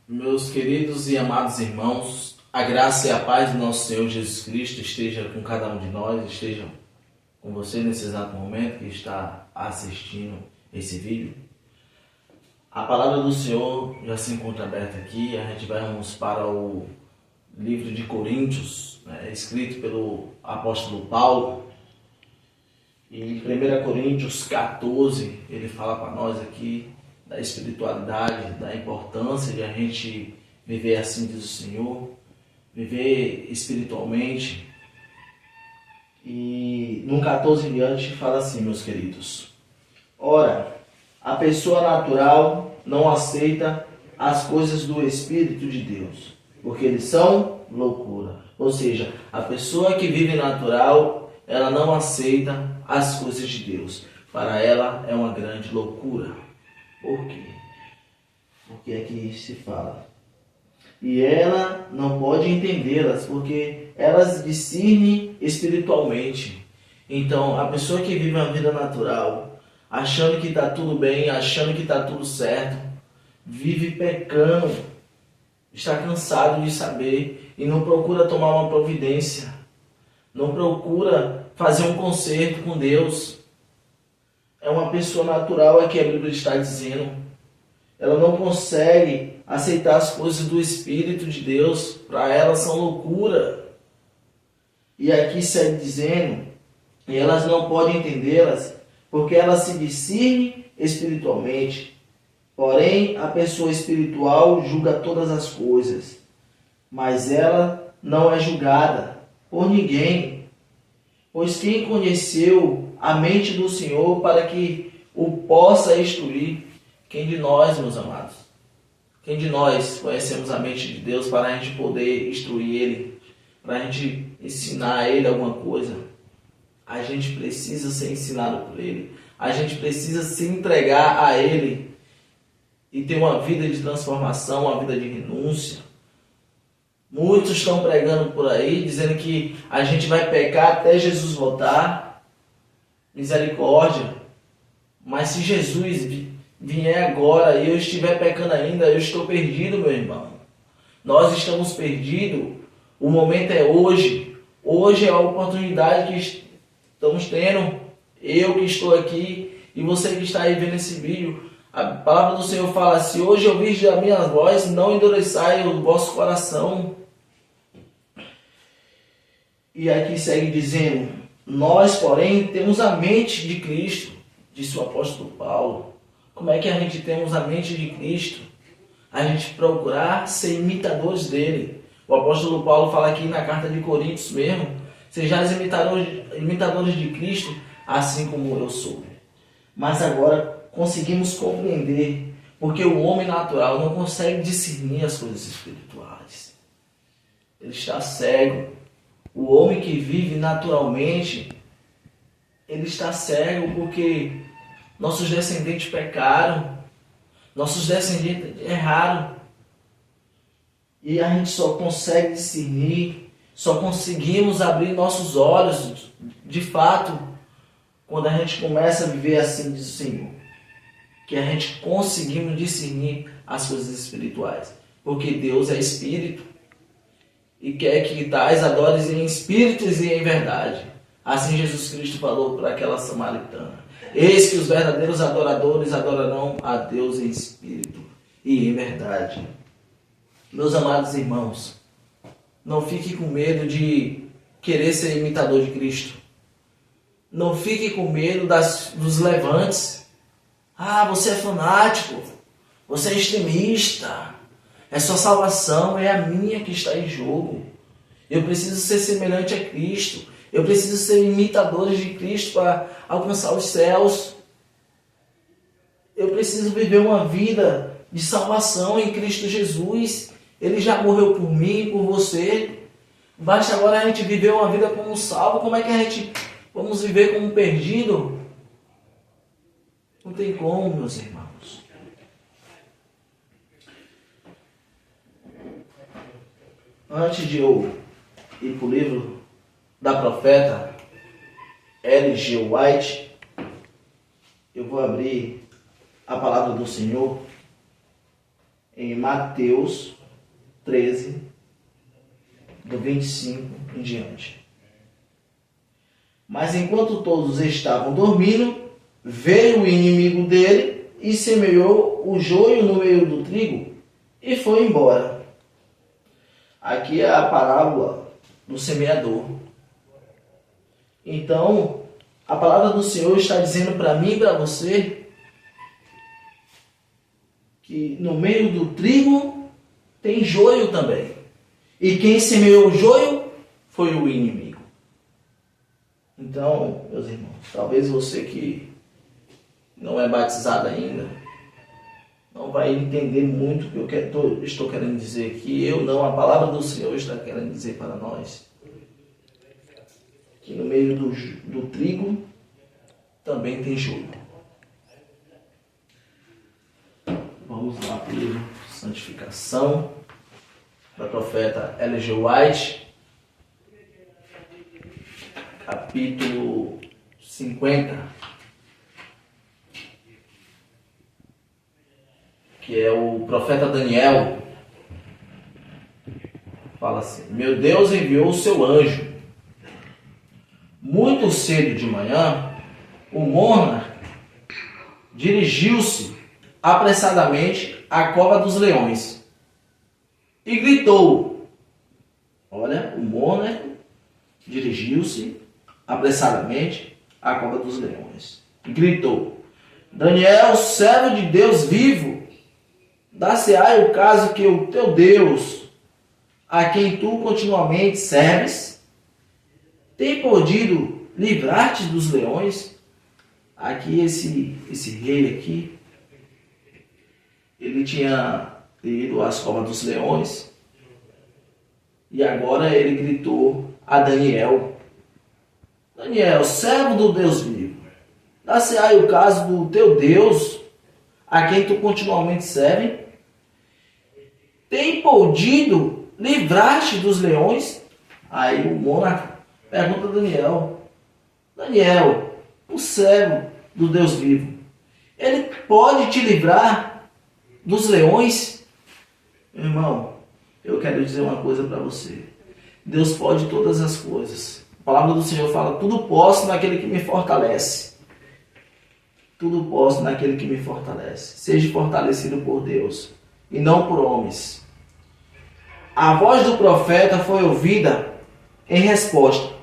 Meus queridos e amados irmãos, a graça e a paz do nosso Senhor Jesus Cristo esteja com cada um de nós, esteja com você nesse exato momento que está assistindo esse vídeo. A palavra do Senhor já se encontra aberta aqui, a gente vamos para o livro de Coríntios, escrito pelo apóstolo Paulo. E em 1 Coríntios 14, ele fala para nós aqui da espiritualidade, da importância de a gente viver assim, diz o Senhor, viver espiritualmente. E no 14 em diante fala assim, meus queridos: ora, a pessoa natural não aceita as coisas do Espírito de Deus, porque eles são loucura. Ou seja, a pessoa que vive natural, ela não aceita as coisas de Deus. Para ela é uma grande loucura. Por quê? Porque aqui se fala. E ela não pode entendê-las, porque elas discernem espiritualmente. Então, a pessoa que vive uma vida natural, achando que está tudo bem, achando que está tudo certo, vive pecando, está cansado de saber e não procura tomar uma providência, não procura fazer um conserto com Deus. É uma pessoa natural, é que a Bíblia está dizendo. Ela não consegue aceitar as coisas do Espírito de Deus. Para ela são loucura. E aqui segue dizendo, e elas não podem entendê-las, porque elas se discernem espiritualmente. Porém, a pessoa espiritual julga todas as coisas, mas ela não é julgada por ninguém. Pois quem conheceu a mente do Senhor para que o possa instruir? Quem de nós, meus amados? Quem de nós conhecemos a mente de Deus para a gente poder instruir Ele? Para a gente ensinar a Ele alguma coisa? A gente precisa ser ensinado por Ele. A gente precisa se entregar a Ele e ter uma vida de transformação, uma vida de renúncia. Muitos estão pregando por aí, dizendo que a gente vai pecar até Jesus voltar. Misericórdia. Mas se Jesus vier agora e eu estiver pecando ainda, eu estou perdido, meu irmão. Nós estamos perdidos. O momento é hoje. Hoje é a oportunidade que estamos tendo. Eu que estou aqui e você que está aí vendo esse vídeo. A palavra do Senhor fala: se hoje ouvirdes a minha voz, não endureçai o vosso coração. E aqui segue dizendo: nós, porém, temos a mente de Cristo, disse o apóstolo Paulo. Como é que a gente temos a mente de Cristo? A gente procurar ser imitadores dele. O apóstolo Paulo fala aqui na carta de Coríntios mesmo: sejais imitadores de Cristo, assim como eu sou. Mas agora conseguimos compreender, porque o homem natural não consegue discernir as coisas espirituais. Ele está cego. O homem que vive naturalmente, ele está cego porque nossos descendentes pecaram, nossos descendentes erraram. E a gente só consegue discernir, só conseguimos abrir nossos olhos, de fato, quando a gente começa a viver assim, diz o Senhor, que a gente conseguimos discernir as coisas espirituais. Porque Deus é Espírito. E quer que tais adores em espíritos e em verdade. Assim Jesus Cristo falou para aquela samaritana: eis que os verdadeiros adoradores adorarão a Deus em espírito e em verdade. Meus amados irmãos, não fique com medo de querer ser imitador de Cristo. Não fique com medo dos levantes. Ah, você é fanático, você é extremista. É sua salvação, é a minha que está em jogo. Eu preciso ser semelhante a Cristo. Eu preciso ser imitadores de Cristo para alcançar os céus. Eu preciso viver uma vida de salvação em Cristo Jesus. Ele já morreu por mim e por você. Basta agora a gente viver uma vida como um salvo. Como é que a gente vamos viver como um perdido? Não tem como, meus irmãos. Antes de eu ir para o livro da profeta L.G. White, eu vou abrir a palavra do Senhor em Mateus 13, do 25 em diante. Mas enquanto todos estavam dormindo, veio o inimigo dele e semeou o joio no meio do trigo e foi embora. Aqui é a parábola do semeador. Então, a palavra do Senhor está dizendo para mim e para você que no meio do trigo tem joio também. E quem semeou o joio foi o inimigo. Então, meus irmãos, talvez você que não é batizado ainda não vai entender muito o que eu estou querendo dizer aqui. A palavra do Senhor está querendo dizer para nós que no meio do trigo também tem joio. Vamos lá para o livro Santificação, da profeta Ellen G. White, capítulo 50, que é o profeta Daniel. Fala assim: meu Deus enviou o seu anjo. Muito cedo de manhã, o monarca dirigiu-se apressadamente à cova dos leões e gritou. Olha, o monarca dirigiu-se apressadamente à cova dos leões e gritou: Daniel, servo de Deus vivo, dar-se-á o caso que o teu Deus, a quem tu continuamente serves, tem podido livrar-te dos leões. Aqui esse rei aqui, ele tinha ido às covas dos leões e agora ele gritou a Daniel: Daniel, servo do Deus vivo, dar-se-á o caso do teu Deus, a quem tu continuamente serve, tem podido livrar-te dos leões? Aí o monarca pergunta a Daniel: Daniel, o servo do Deus vivo, ele pode te livrar dos leões? Meu irmão, eu quero dizer uma coisa para você. Deus pode todas as coisas. A palavra do Senhor fala: tudo posso naquele que me fortalece. Tudo posso naquele que me fortalece. Seja fortalecido por Deus e não por homens. A voz do profeta foi ouvida em resposta: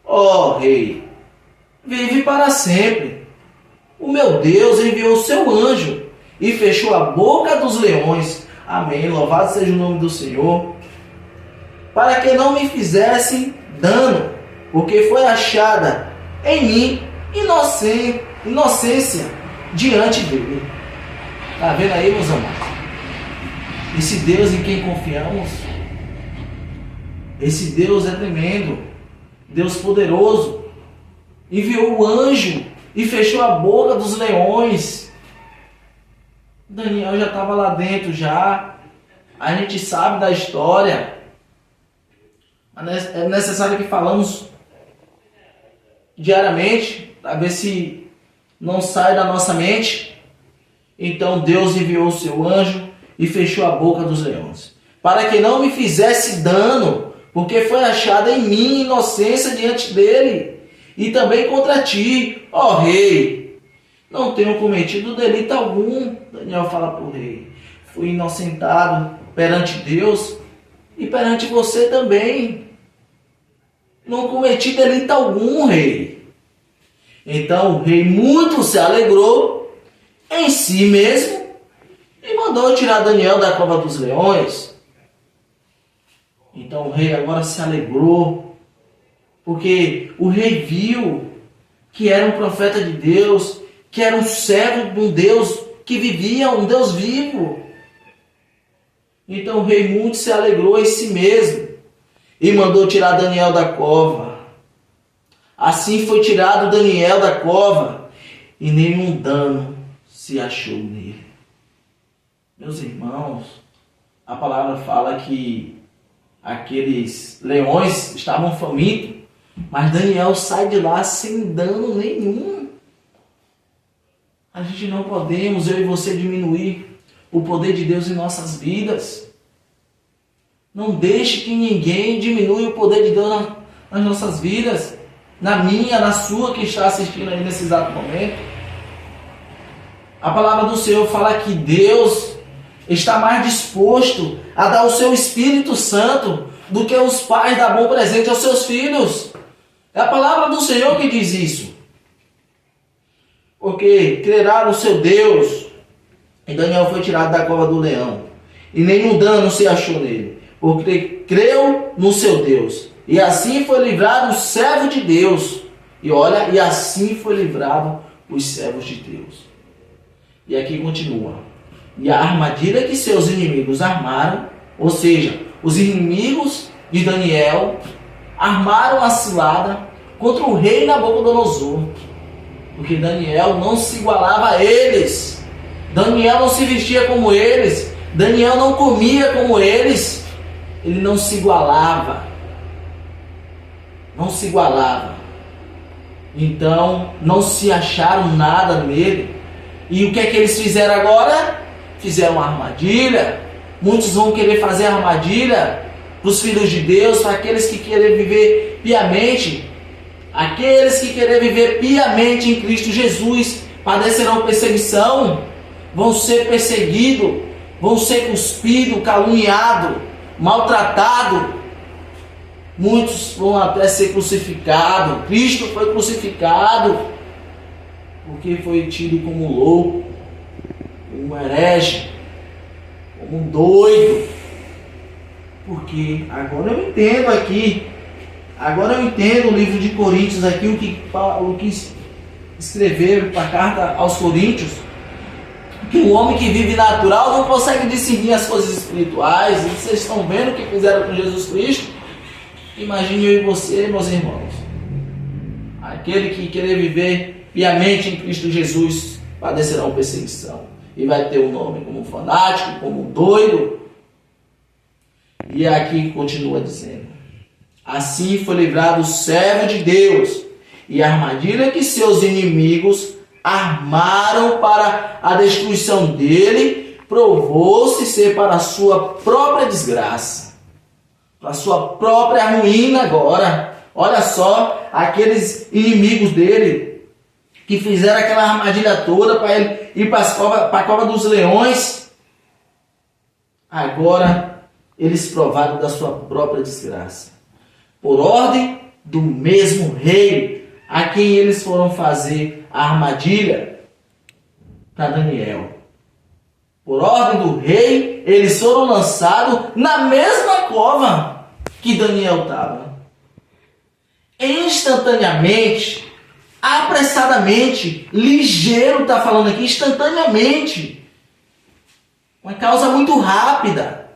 ó rei, vive para sempre. O meu Deus enviou o seu anjo e fechou a boca dos leões. Amém. Louvado seja o nome do Senhor. Para que não me fizessem dano, porque foi achada em mim inocência diante dele. Está vendo aí, meus amados? Esse Deus em quem confiamos, esse Deus é tremendo, Deus poderoso. Enviou o anjo e fechou a boca dos leões. Daniel já estava lá dentro já. A gente sabe da história. É necessário que falamos diariamente para ver se não sai da nossa mente. Então Deus enviou o seu anjo e fechou a boca dos leões, para que não me fizesse dano, porque foi achada em mim inocência diante dele, e também contra ti, ó rei. Não tenho cometido delito algum. Daniel fala para o rei: fui inocentado perante Deus e perante você também. Não cometi delito algum, rei. Então o rei muito se alegrou em si mesmo e mandou tirar Daniel da cova dos leões. Então o rei agora se alegrou, porque o rei viu que era um profeta de Deus, que era um servo de um Deus que vivia, um Deus vivo. Então o rei muito se alegrou em si mesmo e mandou tirar Daniel da cova. Assim foi tirado Daniel da cova e nenhum dano se achou nele. Meus irmãos, a palavra fala que aqueles leões estavam famintos, mas Daniel sai de lá sem dano nenhum. A gente não podemos, eu e você, diminuir o poder de Deus em nossas vidas. Não deixe que ninguém diminua o poder de Deus nas nossas vidas. Na minha, na sua, que está assistindo aí nesse exato momento. A palavra do Senhor fala que Deus está mais disposto a dar o seu Espírito Santo do que os pais dar bom presente aos seus filhos. É a palavra do Senhor que diz isso. Porque crerá no seu Deus. E Daniel foi tirado da cova do leão. E nenhum dano se achou nele. Porque creu no seu Deus. E assim foi livrado o servo de Deus. E olha, e assim foi livrado os servos de Deus. E aqui continua. E a armadilha que seus inimigos armaram, ou seja, os inimigos de Daniel, armaram a cilada contra o rei Nabucodonosor. Porque Daniel não se igualava a eles. Daniel não se vestia como eles. Daniel não comia como eles. Ele não se igualava. Não se igualava. Então, não se acharam nada nele. E o que é que eles fizeram agora? Fizeram uma armadilha. Muitos vão querer fazer armadilha para os filhos de Deus, para aqueles que querem viver piamente. Aqueles que querem viver piamente em Cristo Jesus padecerão perseguição, vão ser perseguidos, vão ser cuspidos, caluniados, maltratados. Muitos vão até ser crucificados. Cristo foi crucificado porque foi tido como louco, como um herege, como um doido. Porque agora eu entendo aqui, agora eu entendo o livro de Coríntios aqui, o que escreveram para a carta aos Coríntios, que o homem que vive natural não consegue discernir as coisas espirituais. E vocês estão vendo o que fizeram com Jesus Cristo? Imagine eu e você, meus irmãos. Aquele que querer viver piamente em Cristo Jesus padecerá uma perseguição. E vai ter o nome como fanático, como doido. E aqui continua dizendo: assim foi livrado o servo de Deus, e a armadilha que seus inimigos armaram para a destruição dele provou-se ser para a sua própria desgraça, para a sua própria ruína agora. Olha só, aqueles inimigos dele que fizeram aquela armadilha toda para ele ir para a cova dos leões, agora eles provaram da sua própria desgraça, por ordem do mesmo rei a quem eles foram fazer a armadilha para Daniel. Por ordem do rei, eles foram lançados na mesma cova que Daniel estava. Instantaneamente, apressadamente, ligeiro, está falando aqui, instantaneamente. Uma causa muito rápida.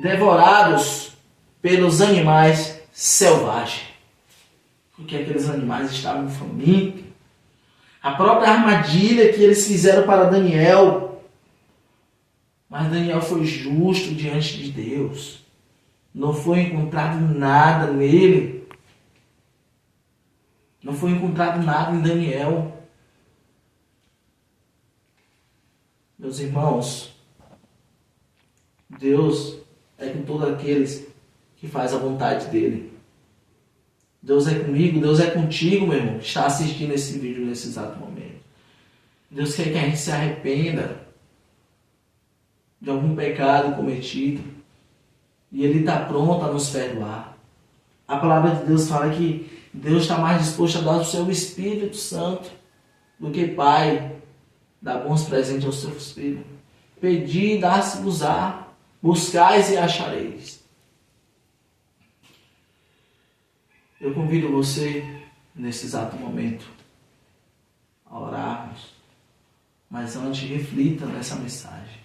Devorados pelos animais selvagens. Porque aqueles animais estavam famintos. A própria armadilha que eles fizeram para Daniel. Mas Daniel foi justo diante de Deus. Não foi encontrado nada nele. Não foi encontrado nada em Daniel. Meus irmãos, Deus é com todos aqueles que faz a vontade dele. Deus é comigo, Deus é contigo, meu irmão, que está assistindo esse vídeo nesse exato momento. Deus quer que a gente se arrependa de algum pecado cometido. E Ele está pronto a nos perdoar. A palavra de Deus fala que Deus está mais disposto a dar o seu Espírito Santo do que Pai dá bons presentes aos seus filhos. Pedi e dá-se-vos-á, buscais e achareis. Eu convido você, nesse exato momento, a orarmos. Mas antes, reflita nessa mensagem.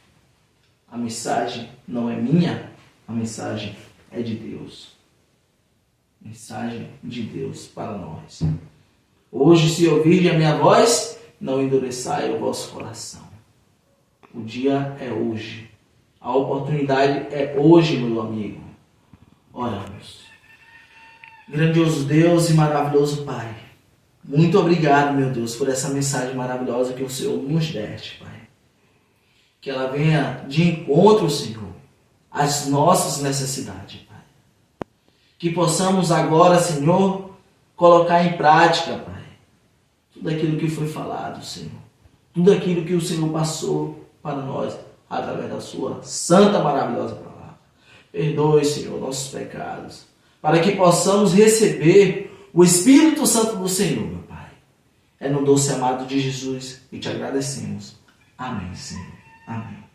A mensagem não é minha, a mensagem é de Deus. Mensagem de Deus para nós. Hoje, se ouvirem a minha voz, não endureçai o vosso coração. O dia é hoje. A oportunidade é hoje, meu amigo. Oramos. Grandioso Deus e maravilhoso Pai, muito obrigado, meu Deus, por essa mensagem maravilhosa que o Senhor nos deste, Pai. que ela venha de encontro, Senhor, às nossas necessidades, Pai. Que possamos agora, Senhor, colocar em prática, Pai, tudo aquilo que foi falado, Senhor. Tudo aquilo que o Senhor passou para nós, através da sua santa, maravilhosa palavra. Perdoe, Senhor, nossos pecados, para que possamos receber o Espírito Santo do Senhor, meu Pai. É no doce amado de Jesus que te agradecemos. Amém, Senhor. Amém.